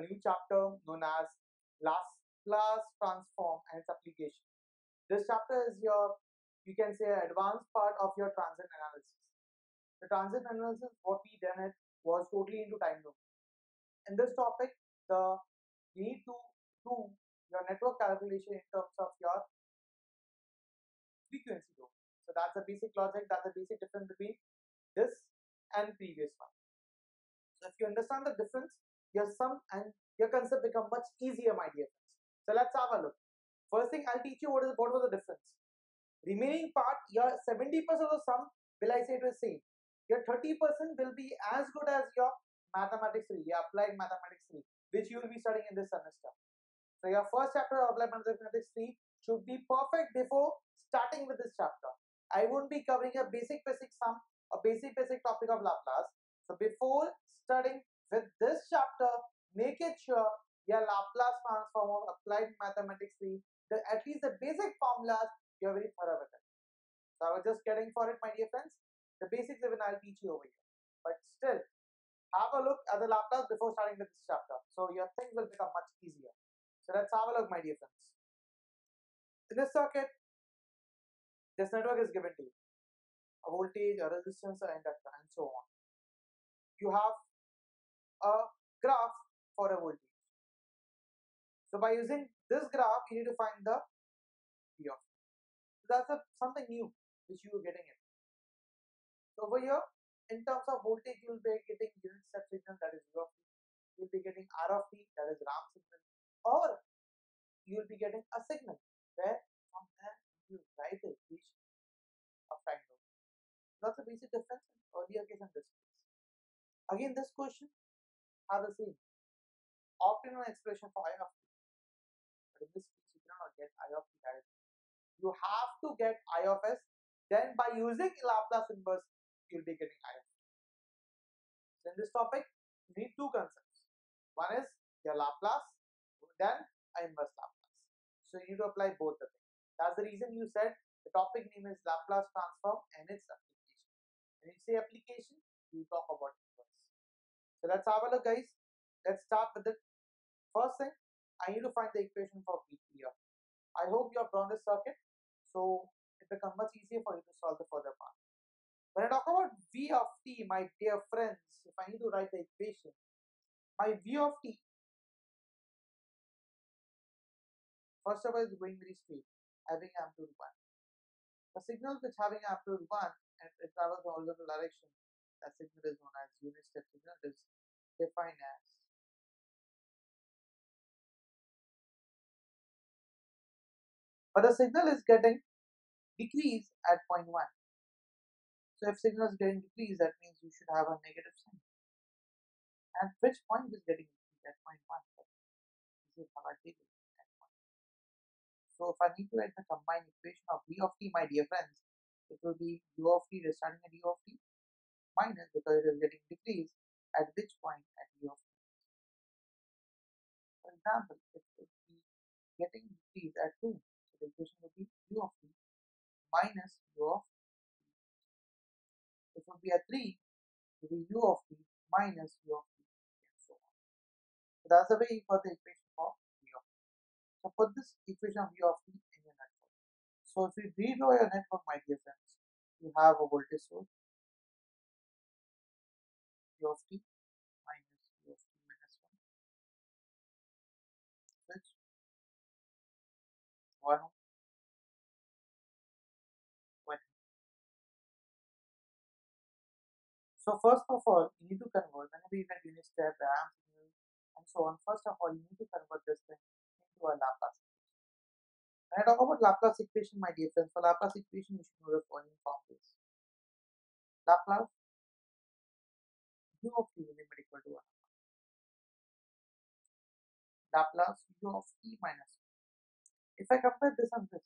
new chapter known as Laplace transform and its application. This chapter is your, you can say, advanced part of your transient analysis. The transient analysis, what we done it was totally into time domain. In this topic, you need to do your network calculation in terms of your frequency domain. So that's the basic logic, that's the basic difference between this and previous one. So if you understand the difference, your sum and your concept become much easier, my dear friends. So let's have a look. First thing I'll teach you what was the difference. Remaining part, your 70% of the sum will I say it is same. Your 30% will be as good as your mathematics 3, your applied mathematics 3, which you will be studying in this semester. So your first chapter of applied mathematics 3 should be perfect before starting with this chapter. I won't be covering a basic sum or basic topic of Laplace. So before starting with this chapter, make it sure your Laplace transform of applied mathematics 3, at least the basic formulas, you're very thorough with it. So I was just getting for it, my dear friends. The basics even I'll teach you over here. But still, have a look at the Laplace before starting with this chapter. So your things will become much easier. So let's have a look, my dear friends. In this circuit, this network is given to you. A voltage, a resistance, an inductor, and so on. You have a graph for a voltage. So by using this graph, you need to find the V of t. So that's something new which you are getting it. So over here, in terms of voltage, you will be getting unit step signal, that is U of t. You will be getting R of t, that is ramp signal, or you will be getting a signal where from there you write the equation of time domain. That's the basic difference in earlier case and this case. Again, this question are the same. Optimal expression for I of t. But in this case, you cannot get I of t directly. You have to get I of s. Then by using Laplace inverse, you will be getting I of t. So in this topic, you need two concepts. One is your Laplace, then inverse Laplace. So you need to apply both the things. That's the reason you said the topic name is Laplace transform and its application. When you say application, you talk about inverse. So let's have a look, guys. Let's start with the first thing. I need to find the equation for V here. I hope you have drawn this circuit, so it becomes much easier for you to solve the further part. When I talk about V of t, my dear friends, if I need to write the equation, my V of t, first of all, is going very straight, having amplitude 1. The signal which having amplitude 1 and it travels in horizontal direction, that signal is known as unit step signal. It is defined as but the signal is getting decreased at point 1. So if signal is getting decreased, that means you should have a negative sign. At which point is getting decreased? At point 1. This is how I take it at point. So if I need to write the combined equation of V of t, my dear friends, it will be U of t starting at U of t minus, because it is getting decreased, at which point at U of t. For example, it would be getting decreased at 2. So the equation would be U of t minus U of t. It would be at 3, it would be U of t minus U of t, and so on. So that's the way you got the equation for V of t. So put this equation of U of t in your network. So if you redraw your network, my dear friends, you have a voltage source U of t minus U of t minus 1, which 1 ohm, 1. So first of all, you need to convert whenever you get unit step, ramp signal, and so on. First of all, you need to convert this thing into a Laplace equation. When I talk about Laplace equation, my dear friends, for Laplace equation, you should know the following formulas. Laplace U of t will be equal to 1. Laplace U of t minus 1. If I compare this and this,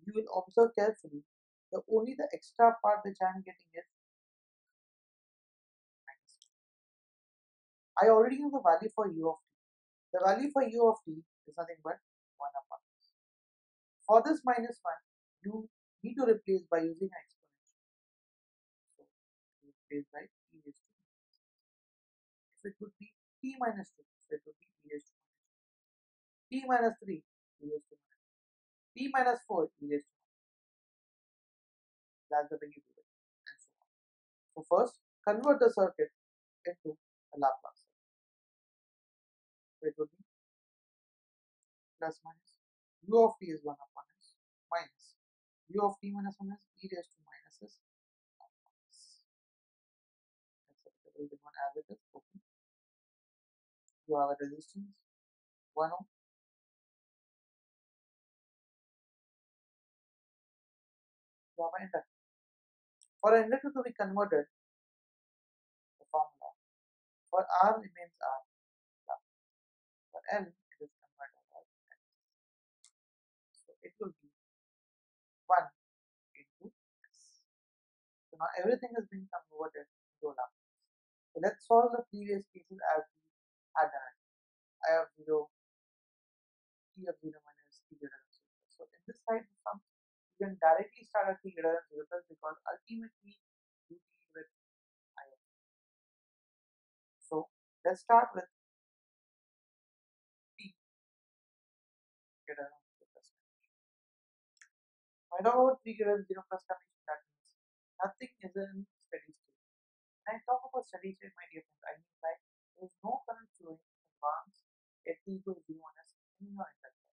you will observe carefully the only the extra part which I am getting is minus 1. I already know the value for U of t. The value for U of t is nothing but 1 upon this. For this minus 1, you need to replace by using an exponential. So you replace by t raised to minus 6. If it would be t minus 2, So it will be e raised to t minus 3 e raised to t minus 4 e raised to. That's the way you do it, and so on. So first, convert the circuit into a Laplace. So it will be plus minus u of t is 1 upon s minus u of t minus 1 is e raised to minus s upon s. Acceptable the one as it is. Okay. You have a resistance 1 ohm. You have an inductor. For an inductor to be converted, the formula for R remains R. For L, it is converted as L. So it will be 1 into S. So now everything is being converted into Laplace. So let's solve the previous cases as we had done it. I have 0, T of 0 minus T greater than 0. So in this side of sum, you can directly start at T greater than 0 plus because ultimately you deal with I of. So let's start with T greater than 0 plus. When I talk about T greater than 0 plus condition, that means nothing is in steady state. When I talk about steady state, my dear friends, I mean like there is no current flowing in advance at T equals 0 minus in your inductor.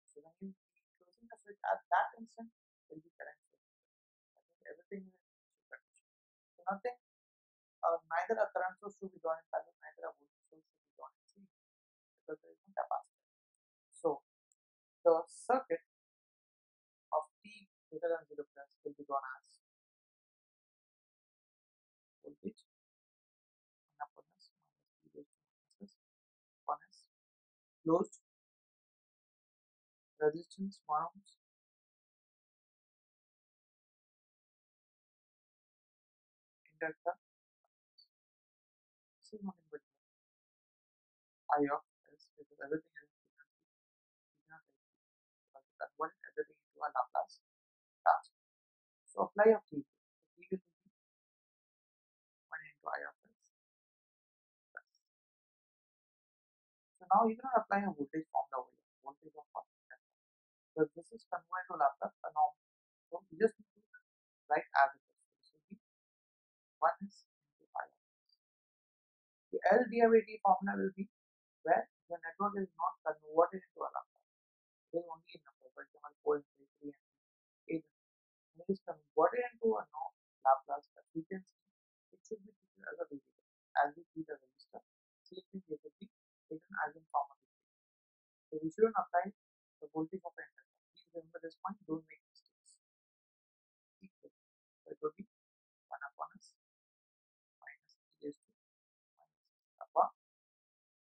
So when you closing the switch at that instant, there will be current flowing. That means everything is in initial condition. So nothing, neither a current source should be drawn in parallel, neither a voltage source should be drawn in series because there is no capacitor. So the circuit of T greater than 0 plus will be drawn as voltage 1 upon s minus e raised to minus s upon s closed resistance 1 ohms inductor. This is nothing but I of s because everything is in frequency. You cannot because you convert everything into a Laplace transform. So apply of T. So T will be 1 into I of s plus. So now you cannot apply a voltage formula over here. Voltage of what? Because this is converted to Laplace a norm. So you just need to write as it is. So this will be 1 is into I of s. The L dIdt formula will be where the network is not converted into a Laplace. It is only a number. For example, 4 and 3 and 8. When it is converted into a norm Laplace, the frequency, it should be treated as a variable. As we treat a resistor, same thing it will be taken as in form of equation. So we shouldn't apply the voltage of an inductor. Please remember this point, don't make mistakes. Equal. So it will be 1 upon s minus e raised to minus upon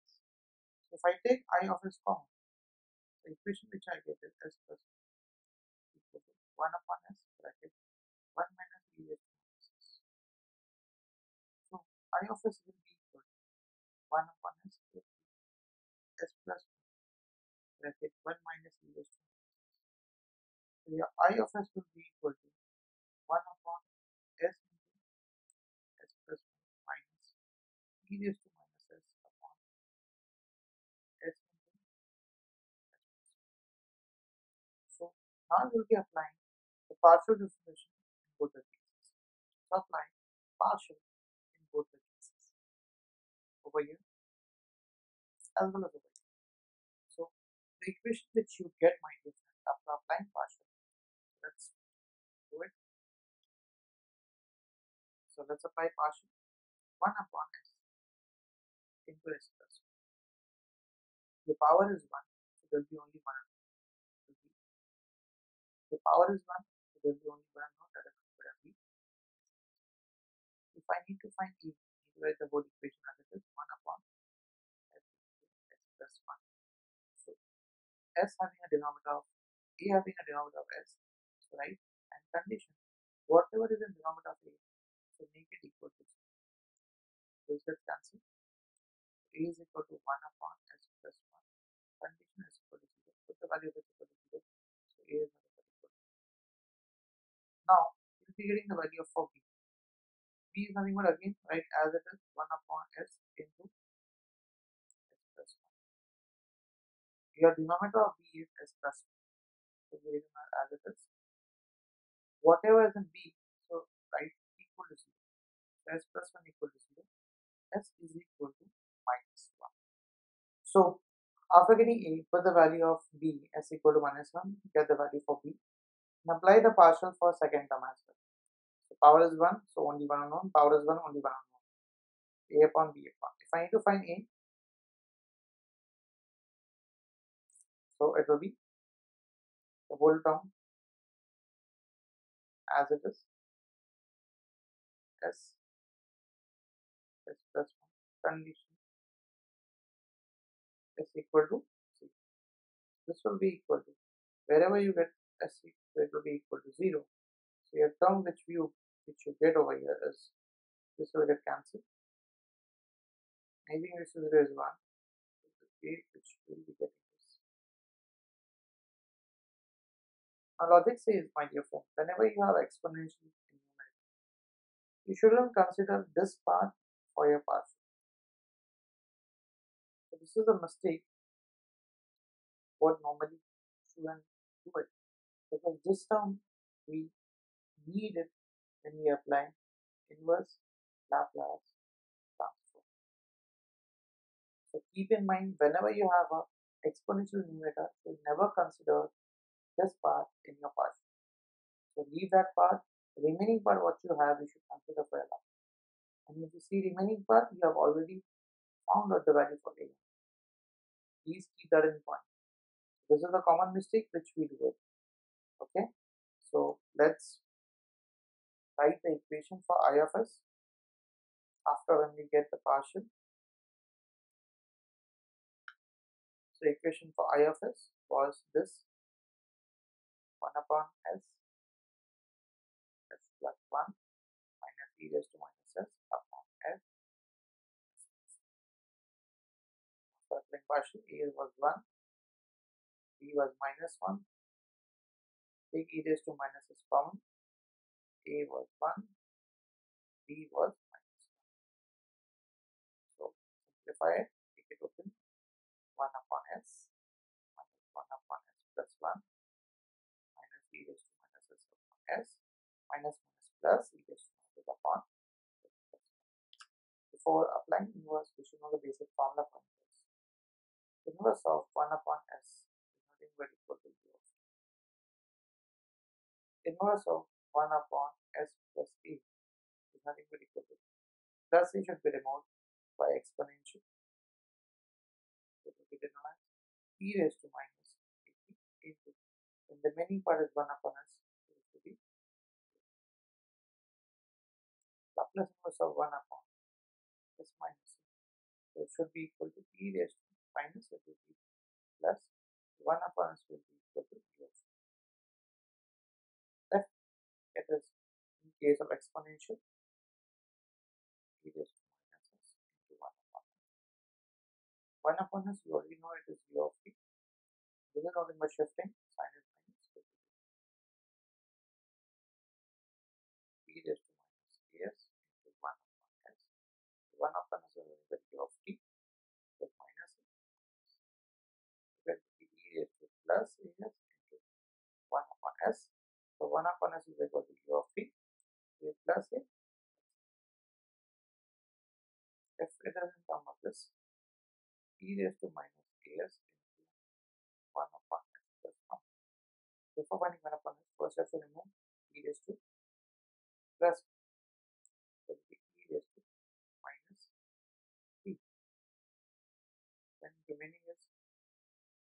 s. So if I take I of s common, the equation which I get is s plus equal to 1 upon s bracket 1 minus e raised to minus s. So I of s will be equal to 1 upon s s plus bracket 1 minus e raised to minus s. So your I of s will be equal to 1 upon s into s plus minus e raised to minus s upon s into s plus. So now we will be applying the partial differential in both the cases. So applying partial in both the cases over here as well as over here. So the equation which you get, my dear friend, after applying partial, let's do it. So let's apply partial 1 upon s into s plus 1. The power is 1, so there will be only one unknown. The power is 1, so there will be only one unknown, that is going to be. If I need to find e, I need to write the whole equation as it is 1 upon s into s plus 1. So s having a denominator of a having a denominator of s, so right, and condition whatever is in denominator of a, so make it equal to 0. This gets cancelled. A is equal to 1 upon s plus 1. Condition is equal to 0. Put the value of s equal to 0. So a is not equal to 0. Now you'll be getting the value of for b. B is nothing but again right as it is 1 upon s into Your denominator of b is s plus 1. So we written as it is. Whatever is in b, so write equal to 0. So s plus 1 equal to 0. S is equal to minus 1. So after getting a, put the value of b s equal to minus 1, get the value for b, and apply the partial for second term as well. So power is 1, so only one unknown, power is 1, only one unknown. A upon b upon. If I need to find a, so it will be the whole term as it is, s plus 1 condition is equal to c. This will be equal to, wherever you get s, it will be equal to 0. So your term which you get over here is, this will get cancelled. Anything which is 0 is 1. The which will be getting this. Now logic says, my dear friend, whenever you have exponential in numerator, you shouldn't consider this part for your partial. So this is a mistake what normally shouldn't do it, because this term we need it when we apply inverse Laplace transform. So keep in mind, whenever you have a exponential numerator, you never consider this part in your partial. So leave that part. The remaining part what you have, you should consider for your last. And if you see remaining part, you have already found out the value for a. Please keep that in mind. This is a common mistake which we do it. Okay, so let's write the equation for I of s after when we get the partial. So equation for I of s was this: 1 upon s plus 1 minus e raised to minus s upon s. After applying partial, a was 1, b was minus 1, take e raised to minus s common, a was 1, b was minus 1. So simplify it, take it open, 1 upon s minus 1 upon s plus 1 minus e raised to minus s upon s minus minus plus e raised to minus upon s plus 1. Before applying inverse, we should know the basic formula for inverse. Inverse of 1 upon s is nothing but equal to 0. Inverse of 1 upon s plus e is nothing but equal to, plus e should be removed by exponential. It will be denoted as e raised to minus into, when the remaining part is 1 upon s, it is to be Laplace inverse of 1 upon s minus e. So it should be equal to e raised to minus, it will be plus 1 upon s will be equal to e raised to. Left, it is in case of exponential, e raised to minus s into 1 upon s. 1 upon s, you already know it is u of t. This is nothing but shifting, sign is minus, e raised to minus as into 1 upon s. 1 upon s is nothing but u of t with minus s. Get e raised to plus as into 1 upon s. So 1 upon s is equal to u of t with plus a. If it doesn't come of this, e raised to minus as into 1 upon s plus 1. Before finding 1 upon s, first I have to remove e raised to plus, so it will be e raised to minus t. Then remaining is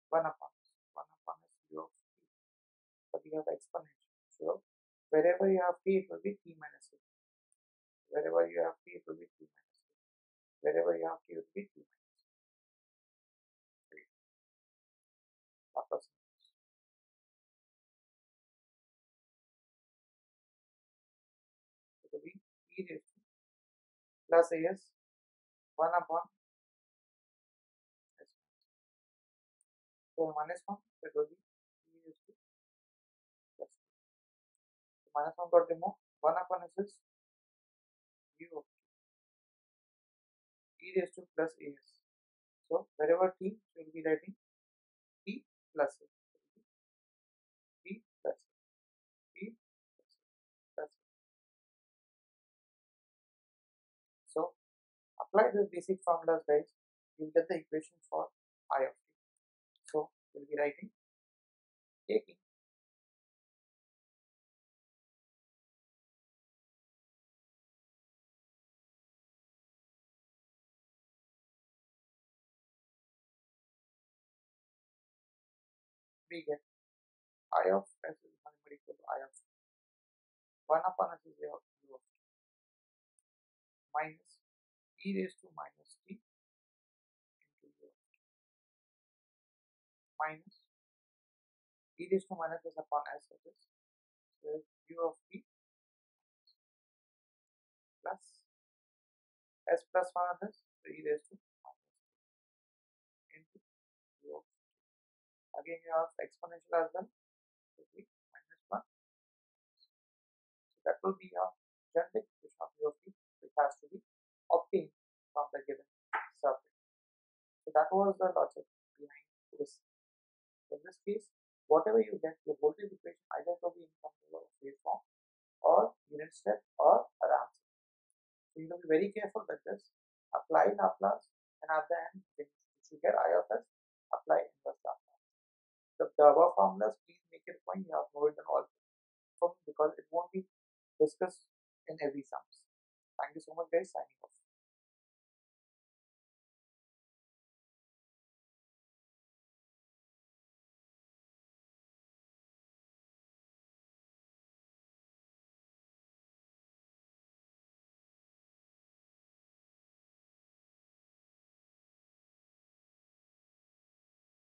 1 upon s. 1 upon s u of t. But you have exponential. So wherever you have t, it will be t minus a. Wherever you have t, it will be t minus a. Wherever you have t, it will be t minus a. Laplace inverse. It will be e raised to plus as 1 upon s. So minus 1, it will be e raised to plus 2. So minus 1 got removed. 1 upon s is u of t. E raised to plus as. So wherever t, we will be writing plus A, B plus A, B plus A, plus A. So apply the basic formulas, guys. You get the equation for I of t. So we'll be writing taking we get I of s is nothing but equal to I of 1 upon s is u of t minus e raised to minus t into u of t minus e raised to minus s upon s, that is, so u of t plus s plus 1 of this, so e raised to minus t into u of t. Again you have exponential as well, so t minus 1. So that will be your generic equation of u of t, which has to be obtained from the given circuit. So that was the logic behind this. So in this case, whatever you get, your voltage equation either will be in some sort of waveform or unit step or a ramp. So you have to be very careful with this. Apply Laplace, and at the end, if you get I of s, apply inverse Laplace. The above formulas, please make it a point you have to know it in all forms because it won't be discussed in every sums. Thank you so much, guys. Signing off.